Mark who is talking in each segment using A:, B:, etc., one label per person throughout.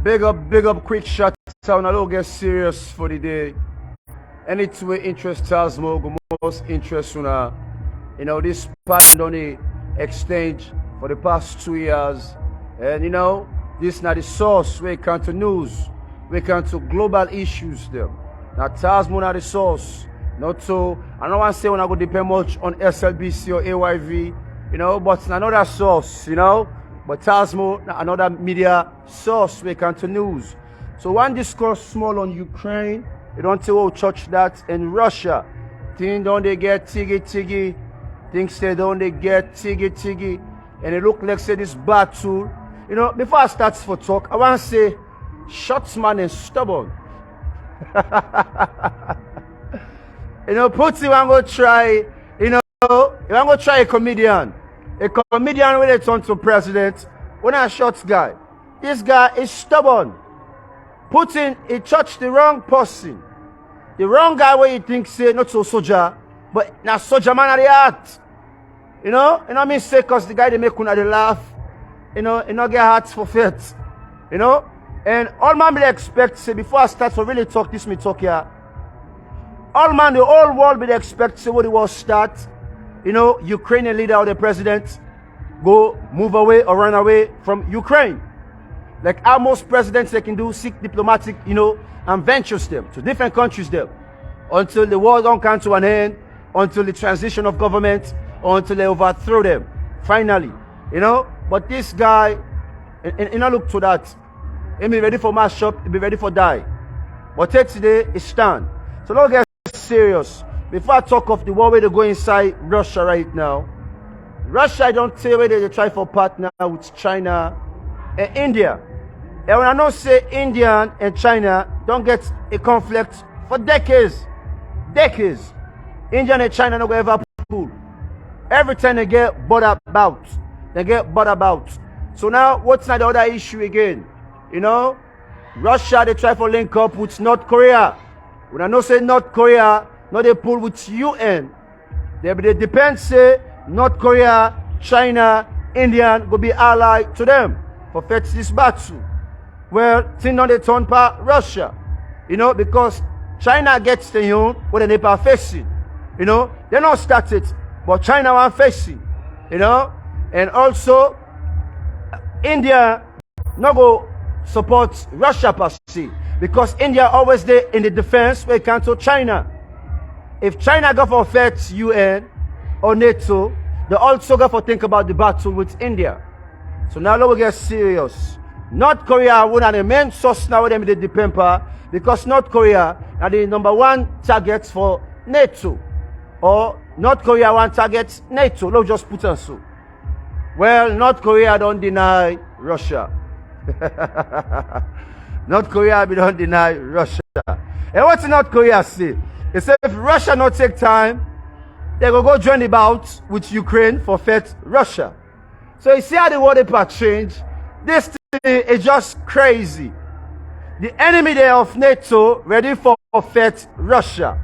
A: Big up, quick shot town. I don't get serious for the day. Anything interest Tasmo, go most interest una. This part on the exchange for the past 2 years. And this not the source we come to news. We come to global issues them. Now Tasmo not the source. Not so I don't want to say when I go depend much on SLBC or AYV, but another source, But Tasmo, another media source we come to news. So one discourse small on Ukraine, you don't say church that in Russia. Things don't they get tiggy. Things they don't they get tiggy. And it look like say this battle. Before I start for talk, I want to say Shotsman is stubborn. Putin want go try, you want go try a comedian. A comedian when they turn to president, when a shots guy. This guy is stubborn. Putin, he touched the wrong person. The wrong guy where you think say not so soldier, but now soldier man at the heart. I mean say cause the guy they make una they laugh, he not get hearts for faith. And all man will expect say before I start to really talk this me talk here. All man, the whole world will expect say what the war start. Ukrainian leader or the president go move away or run away from Ukraine. Like how most presidents they can do, seek diplomatic, and ventures them to different countries there. Until the war don't come to an end, until the transition of government, or until they overthrow them. Finally. But this guy, look to that. He be ready for mass shop, he be ready for die. But today is stand. So don't get serious. Before I talk of the war where they go inside Russia right now, Russia don't say whether they try for partner with China and India. And when I don't say India and China don't get a conflict for decades. India and China don't ever pull. Every time they get bothered about. So now what's not the other issue again? Russia they try for link up with North Korea. When I don't say North Korea, no, they pull with UN. They depend say North Korea, China, India will be allied to them for fetch this battle. Well, things not they turn for Russia. Because China gets the what they are facing. They not start it, but China are facing. And also India not go support Russia per se. Because India always there in the defense when it comes to China. If China go for fight UN or NATO, they also go for think about the battle with India. So now let we get serious. North Korea one of the main source now them they depend on because North Korea are the number one target for NATO. Or North Korea one target NATO. Let's just put on so. Well, North Korea don't deny Russia. North Korea don't deny Russia. And what North Korea say? They say if Russia not take time, they go join the bout with Ukraine for fight Russia. So you see how the world part change. This thing is just crazy. The enemy there of NATO ready for fight Russia.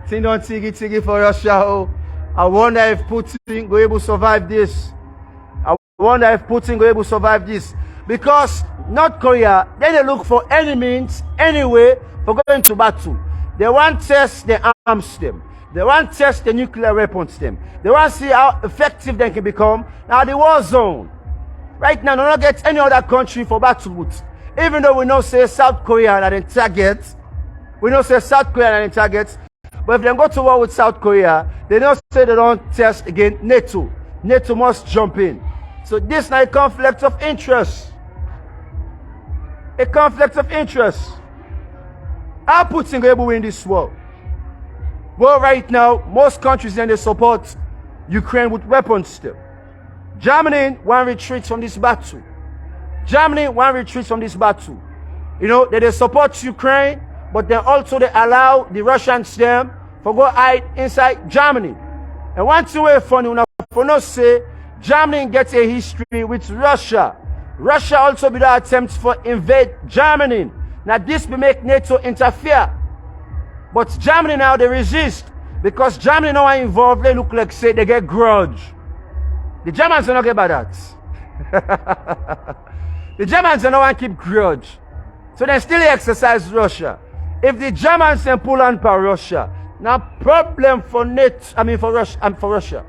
A: Thing don't tiggy for Russia. Oh, I wonder if Putin go able to survive this. Because North Korea, then they look for any means, any way for going to battle. They want to test the arms them. They want to test the nuclear weapons them. They want to see how effective they can become. Now the war zone. Right now, they don't get any other country for battle with. Even though we know say South Korea are in target. But if they go to war with South Korea, they don't say they don't test again NATO. NATO must jump in. So this is not a conflict of interest. A conflict of interest. How Putin able to win this war? Well, right now, most countries then they support Ukraine with weapons still. Germany want retreat from this battle. They support Ukraine, but then also they allow the Russians them for go hide inside Germany. And one thing way funny, for no say, Germany gets a history with Russia. Russia also be the attempts for invade Germany. Now this will make NATO interfere. But Germany now they resist. Because Germany now are involved, they look like say they get grudge. The Germans are not get about that. The Germans don't want to keep grudge. So they still exercise Russia. If the Germans can pull on for Russia, now problem for Russia.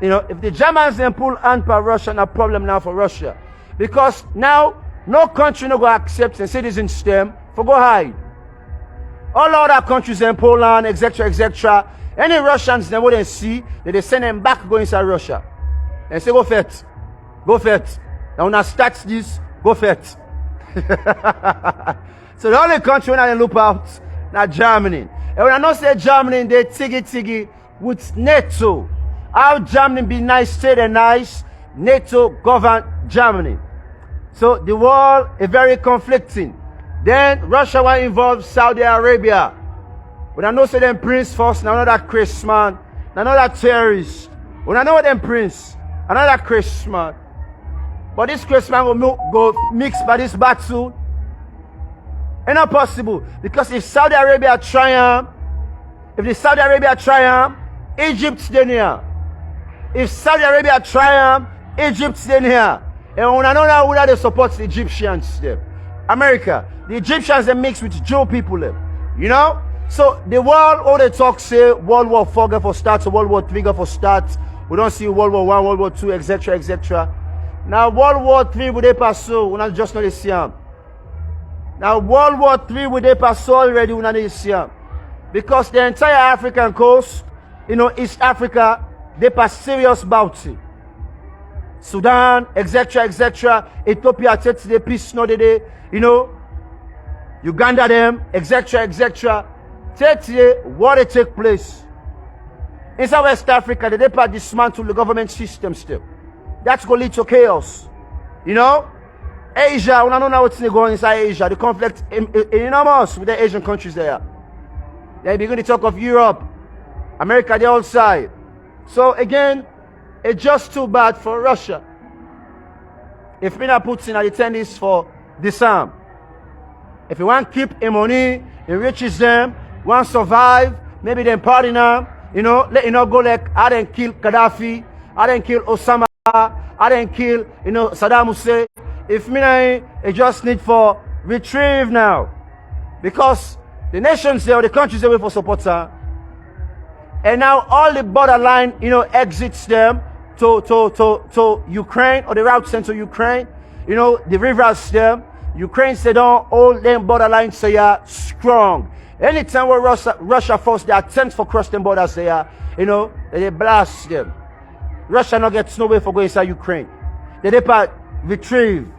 A: You know, if the Germans can pull on for Russia, now problem now for Russia. Because now no country no go accept and citizens them for go hide. All other countries in Poland, etc., etc. Any Russians they wouldn't see, they send them back go inside Russia. And say go fet. Go fet. Now when I start this, go fet. So the only country when I look out now Germany. And when I not say Germany, they tiggy with NATO. How Germany be nice, stay there nice, NATO govern Germany. So the world is very conflicting. Then Russia was involved Saudi Arabia. When I know say them prince first, now another Chris man, another terrorist. When I know them prince, another Chris man. But this Chris man will go mix by this battle. It's not possible. Because if Saudi Arabia triumph, Egypt's then here. If Saudi Arabia triumph, Egypt's then here. And when I know now whether they support the Egyptians there. America, the Egyptians they mix with Jew people there. You know? So the world, all they talk say World War IV go for start, so World War III go for start. We don't see World War I, World War II, etc., etc. Now World War III would they pass so we not just know the same. Now World War III would they pass so already we not the same. Because the entire African coast, you know, East Africa, they pass serious bounty. Sudan, etc., etc. Ethiopia takes the peace no day, you know. Uganda them, etc., etc. Take what it take place. Inside West Africa, they part dismantle the government system still. That's going to lead to chaos. You know? Asia, we don't know what's going on inside Asia. The conflict is enormous with the Asian countries there. They begin to talk of Europe, America, the outside. So again, it's just too bad for Russia. If Mina Putin at the tennis for disarm. If you want to keep him money, enriches them, want to survive, maybe then pardon them, you know, let you know go like I didn't kill Gaddafi, I didn't kill Osama, I didn't kill, you know, Saddam Hussein. If Mina it just need for retrieve now. Because the nations there, or the countries they wait for support her. And now all the borderline, you know, exits them to Ukraine, or the route sent to Ukraine. You know, the rivers them. Ukraine said don't all them borderlines they are strong. Anytime where Russia force the attempt for cross them borders they are, you know, they blast them. Russia not gets no way for going inside Ukraine. They depart retrieve,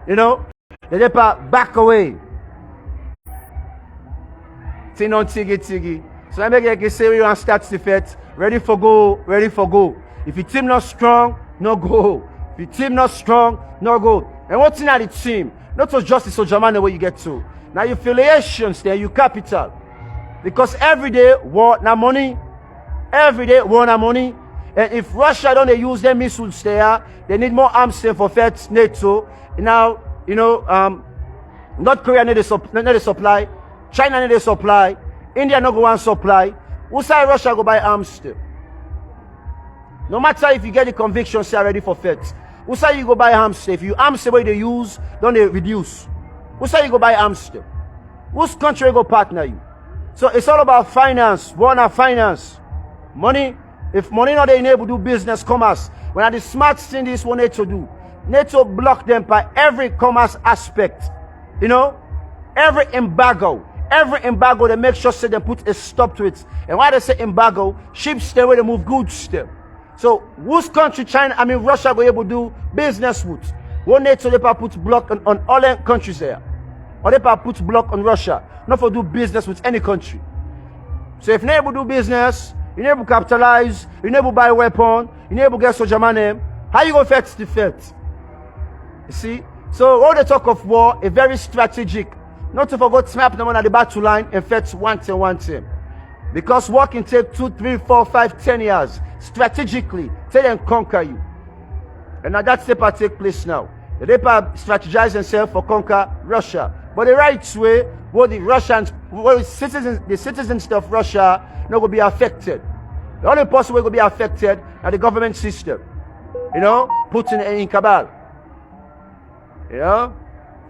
A: you know, they depart back away. Tin on tiggy. So I make you say you want to start the fight, ready for go. If your team not strong, no go. If your team not strong, no go. And what's in the team? Not just the soldier man where you get to. Now your affiliations there, you capital. Because every day war na money. Every day war na money. And if Russia don't use their missiles there, they need more arms for fight NATO. Now, you know, North Korea need a supply. China need a supply. India no go and supply. Who say Russia go buy arms still? No matter if you get the conviction, say ready for fight. Who say you go buy arms still? If you arms the way they use, don't they reduce? Who say you go buy arms still? Whose country go partner you? So it's all about finance. One of finance. Money. If money not they enable to do business, commerce. When are the smart thing this one need to do? NATO block them by every commerce aspect. You know? Every embargo, they make sure say they put a stop to it. And why they say embargo, ships stay where they move goods still. So whose country, Russia go able to do business with? One NATO they put block on all the countries there. Or they put block on Russia. Not for do business with any country. So if you able to do business, you able to capitalize, you able to buy a weapon, you able to get soldier money, how you go fight the fight? You see? So all the talk of war is very strategic. Not to forget snap them on the battle line and fetch one team. Because war can take 2, 3, 4, 5, 10 years. Strategically, tell them conquer you. And now that step take place now. They strategize themselves for conquer Russia. But the right way, what the citizens of Russia not going to be affected. The only person who will be affected are the government system. You know, Putin in cabal. You know?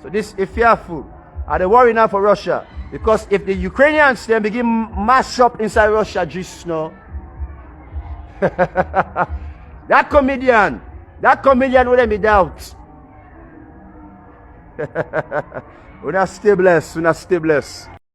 A: So this is fearful. And they worry now for Russia. Because if the Ukrainians then begin mash up inside Russia, just no. that comedian will let me doubt. Una stay blessed.